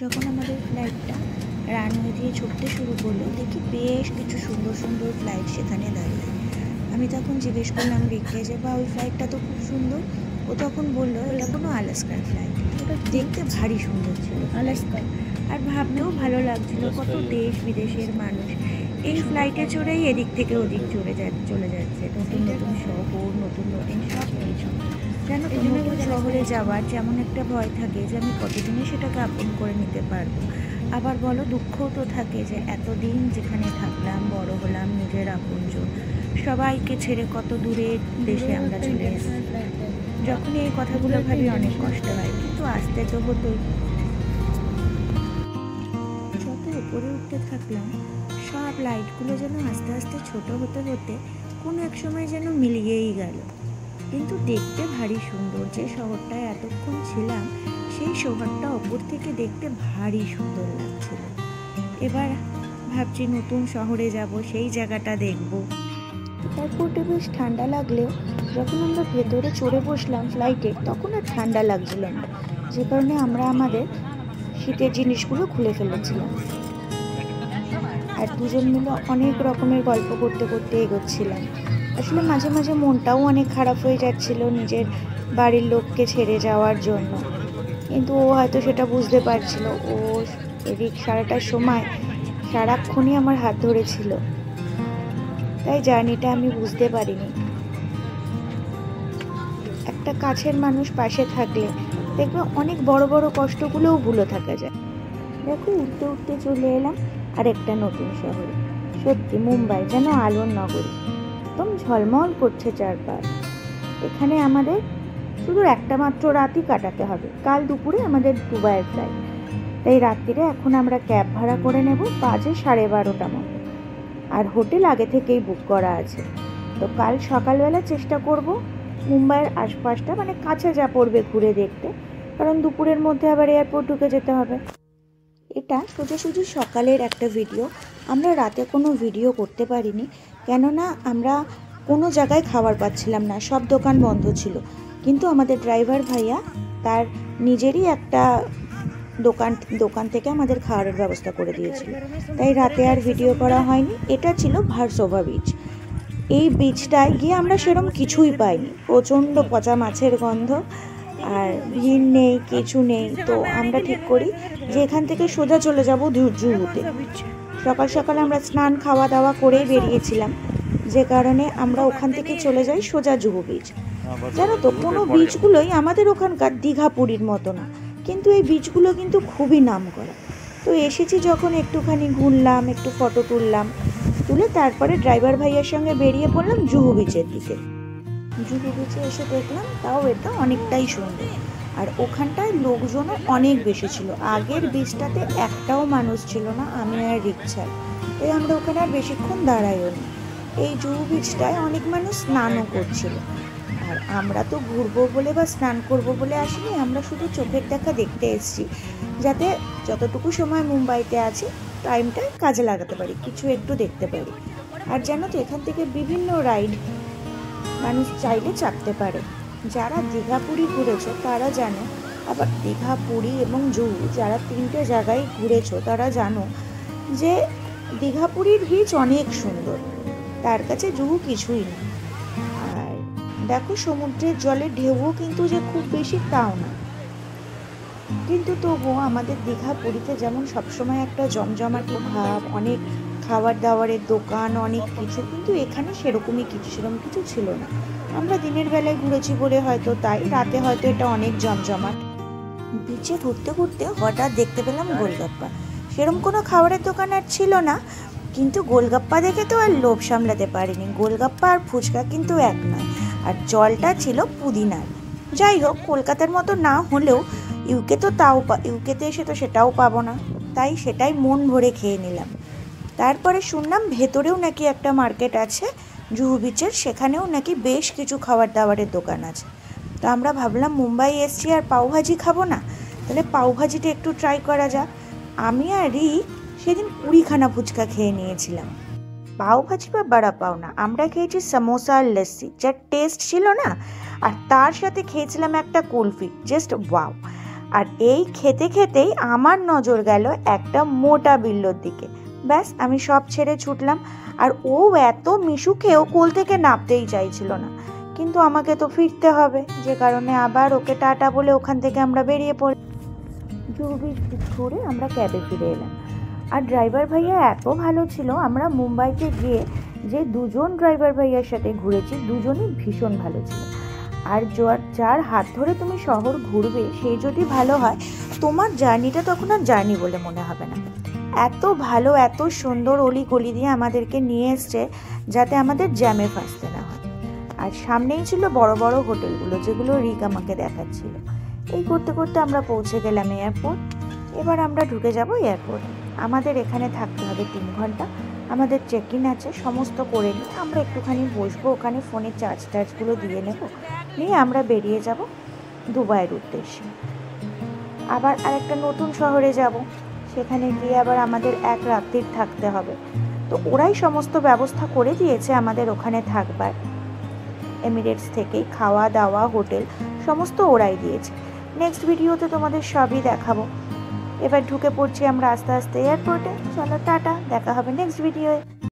যখন আমাদের ফ্লাইটটা রানওয়ে দিয়ে ছুটতে শুরু করলো, দেখি বেশ কিছু সুন্দর সুন্দর ফ্লাইট সেখানে দাঁড়িয়ে। আমি তখন জিজ্ঞেস করলাম রিককে যে, বা ওই ফ্লাইটটা তো খুব সুন্দর। ও তখন বললো এটা কোনো আলাস্কার ফ্লাইট। ওটা দেখতে ভারী সুন্দর ছিল আলাস্কার, আর ভাবতেও ভালো লাগছিল কত দেশ বিদেশের মানুষ এই ফ্লাইটে চড়েই এদিক থেকে ওদিক চলে যাচ্ছে। নতুন নতুন শহর, নতুন নতুন সব কিছু। যেন তো নতুন শহরে যাওয়ার যেমন একটা ভয় থাকে যে আমি কতদিনে সেটাকে আপন করে নিতে পারবো, আবার বলো দুঃখও তো থাকে যে এতদিন যেখানে থাকলাম, বড় হলাম, নিজের আপনজন সবাইকে ছেড়ে কত দূরের দেশে আমরা চলে এসেছি। যখনই এই কথাগুলো ভাবি অনেক কষ্ট হয়, কিন্তু আসতে তো হতোই। যত উপরে উঠতে থাকলাম, সব লাইটগুলো যেন আস্তে আস্তে ছোট হতে হতে কোনো এক সময় যেন মিলিয়েই গেল। কিন্তু দেখতে ভারী সুন্দর। যে শহরটায় এতক্ষণ ছিলাম, সেই শহরটা ওপর থেকে দেখতে ভারী সুন্দর লাগছিল। এবার ভাবছি নতুন শহরে যাব, সেই জায়গাটা দেখব। এয়ারপোর্টে বেশ ঠান্ডা লাগলেও যখন আমরা ভেতরে চড়ে বসলাম ফ্লাইটে, তখন আর ঠান্ডা লাগছিল না, যে কারণে আমরা আমাদের শীতের জিনিসগুলো খুলে ফেলেছিলাম। আর দুজন মিলে অনেক রকমের গল্প করতে করতে এগোচ্ছিলাম। আসলে মাঝে মাঝে মনটাও অনেক খারাপ হয়ে যাচ্ছিল নিজের বাড়ির লোককে ছেড়ে যাওয়ার জন্য, কিন্তু ও হয়তো সেটা বুঝতে পারছিল। ও এদিক সারাটার সময় সারাক্ষণই আমার হাত ধরেছিল, তাই জার্নিটা আমি বুঝতে পারিনি। একটা কাছের মানুষ পাশে থাকলে দেখবে অনেক বড় বড় কষ্টগুলোও ভুলে থাকা যায়। দেখো উঠতে উঠতে চলে এলাম আর একটা নতুন শহরে। সত্যি মুম্বাই যেন আলোর নগরী, একদম ঝলমল করছে চারপাশ। এখানে আমাদের শুধু একটা মাত্র রাতই কাটাতে হবে। কাল দুপুরে আমাদের দুবাইয়ের ফ্লাইট, তাই রাত্রিরে এখন আমরা ক্যাব ভাড়া করে নেব। বাজে 12:30 মতো, আর হোটেল আগে থেকেই বুক করা আছে। তো কাল সকালবেলা চেষ্টা করব মুম্বাইয়ের আশপাশটা, মানে কাছে যা পড়বে ঘুরে দেখতে, কারণ দুপুরের মধ্যে আবার এয়ারপোর্ট ঢুকে যেতে হবে। এটা সোজাসুজি সকালের একটা ভিডিও। আমরা রাতে কোনো ভিডিও করতে পারিনি, কেননা আমরা কোনো জায়গায় খাবার পাচ্ছিলাম না, সব দোকান বন্ধ ছিল। কিন্তু আমাদের ড্রাইভার ভাইয়া তার নিজেরই একটা দোকান থেকে আমাদের খাবারের ব্যবস্থা করে দিয়েছিল, তাই রাতে আর ভিডিও করা হয়নি। এটা ছিল ভার্সোভা বিচ। এই বিচটায় গিয়ে আমরা সেরকম কিছুই পাইনি, প্রচণ্ড পচা মাছের গন্ধ, আর ভিড় নেই, কিছু নেই। তো আমরা ঠিক করি যে এখান থেকে সোজা চলে যাব জুহুতে। সকাল সকাল আমরা স্নান খাওয়া দাওয়া করেই বেরিয়েছিলাম, যে কারণে আমরা ওখান থেকে চলে যাই সোজা জুহু বিচ। জানো তো, কোনো বিচগুলোই আমাদের ওখানকার দীঘা পুরীর মতো না, কিন্তু এই বিচগুলো কিন্তু খুবই নাম করা। তো এসেছি যখন একটুখানি ঘুরলাম, একটু ফটো তুলে তারপরে ড্রাইভার ভাইয়ের সঙ্গে বেরিয়ে পড়লাম জুহু বিচের দিকে। জুহু বিচে এসে দেখলাম তাও এটা অনেকটাই সুন্দর, আর ওখানটায় লোকজনও অনেক বেশি ছিল। আগের বিচটাতে একটাও মানুষ ছিল না, আমি আর রিক্সার, তাই আমরা ওখানে আর বেশিক্ষণ দাঁড়াইও নি। এই জুহু বিচটায় অনেক মানুষ স্নানও করছিল, আর আমরা তো ঘুরবো বলে বা স্নান করব বলে আসিনি, আমরা শুধু চোখের দেখা দেখতে এসেছি, যাতে যতটুকু সময় মুম্বাইতে আছি টাইমটা কাজে লাগাতে পারি, কিছু একটু দেখতে পারি। আর জানো তো, এখান থেকে বিভিন্ন রাইড মানুষ চাইলে চাপতে পারে। যারা দীঘা পুরী ঘুরেছো তারা জানো, আবার দীঘা পুরী এবং জুহু যারা তিনটে জায়গায় ঘুরেছো তারা জানো যে দীঘা পুরীর বিচ অনেক সুন্দর, তার কাছে জুহু কিছুই না। আর দেখো সমুদ্রের জলের ঢেউও কিন্তু যে খুব বেশি তাও না, কিন্তু তবুও আমাদের দীঘা পুরীতে যেমন সবসময় একটা জমজমাটি ভাব, অনেক খাবার দাবারের দোকান, অনেক কিছু, কিন্তু এখানে সেরকম কিছু ছিল না। আমরা দিনের বেলায় ঘুরেছি বলে হয়তো তাই, রাতে হয়তো এটা অনেক জমজমাট। বিচে ঘুরতে ঘুরতে হঠাৎ দেখতে পেলাম গোলগাপ্পা। সেরকম কোনো খাবারের দোকান আর ছিল না, কিন্তু গোলগাপ্পা দেখে তো আর লোভ সামলাতে পারিনি। গোলগাপ্পা আর ফুচকা কিন্তু এক নয়, আর জলটা ছিল পুদিনার। যাই হোক, কলকাতার মতো না হলেও ইউকেতে এসে তো সেটাও পাবো না, তাই সেটাই মন ভরে খেয়ে নিলাম। তারপরে শুনলাম ভেতরেও নাকি একটা মার্কেট আছে জুহু বিচের, সেখানেও নাকি বেশ কিছু খাবার দাবারের দোকান আছে। তো আমরা ভাবলাম মুম্বাই এসছি আর পাওভাজি খাবো না, তাহলে পাওভাজিটা একটু ট্রাই করা যাক। আমি আর সেদিন 20খানা ফুচকা খেয়ে নিয়েছিলাম। পাওভাজি বা বড়া পাও না, আমরা খেয়েছি সমোসা আর লস্যি, যার টেস্ট ছিল না, আর তার সাথে খেয়েছিলাম একটা কুলফি, জাস্ট ওয়াও। আর এই খেতে খেতেই আমার নজর গেল একটা মোটা বিল্লোর দিকে। ব্যাস আমি সব ছেড়ে ছুটলাম। আর ও এত মিশু খেয়েও কোল থেকে নামতেই চাইছিল না, কিন্তু আমাকে তো ফিরতে হবে, যে কারণে আবার ওকে টাটা বলে ওখান থেকে আমরা বেরিয়ে পড়ি। জুহু বিচ ঘুরে আমরা ক্যাবে ফিরে এলাম। আর ড্রাইভার ভাইয়া এত ভালো ছিল, আমরা মুম্বাইতে গিয়ে যে দুজন ড্রাইভার ভাইয়ার সাথে ঘুরেছি দুজনই ভীষণ ভালো ছিল। আর যার হাত ধরে তুমি শহর ঘুরবে সে যদি ভালো হয়, তোমার জার্নিটা তখন আর জার্নি বলে মনে হবে না। এত ভালো, এত সুন্দর অলি গলি দিয়ে আমাদেরকে নিয়ে এসছে যাতে আমাদের জ্যামে ফাঁসতে না হয়। আর সামনেই ছিল বড় বড় হোটেলগুলো, যেগুলো রিক আমাকে দেখাচ্ছিল। এই করতে করতে আমরা পৌঁছে গেলাম এয়ারপোর্ট। এবার আমরা ঢুকে যাব এয়ারপোর্টে। আমাদের এখানে থাকতে হবে 3 ঘন্টা। আমাদের চেক ইন আছে, সমস্ত করে নিয়ে আমরা একটুখানি বসবো ওখানে, ফোনের চার্জগুলো দিয়ে নেব, নিয়ে আমরা বেরিয়ে যাব দুবাইয়ের উদ্দেশ্যে। আবার আরেকটা নতুন শহরে যাব, সেখানে গিয়ে আবার আমাদের 1 রাত্রির থাকতে হবে। তো ওরাই সমস্ত ব্যবস্থা করে দিয়েছে আমাদের ওখানে থাকবার। এমিরেটস থেকেই খাওয়া দাওয়া, হোটেল সমস্ত ওরাই দিয়েছে। নেক্সট ভিডিওতে তোমাদের সবই দেখাবো। এবার ঢুকে পড়ছি আমরা আস্তে আস্তে এয়ারপোর্টে। চলো টাটা, দেখা হবে নেক্সট ভিডিওয়ে।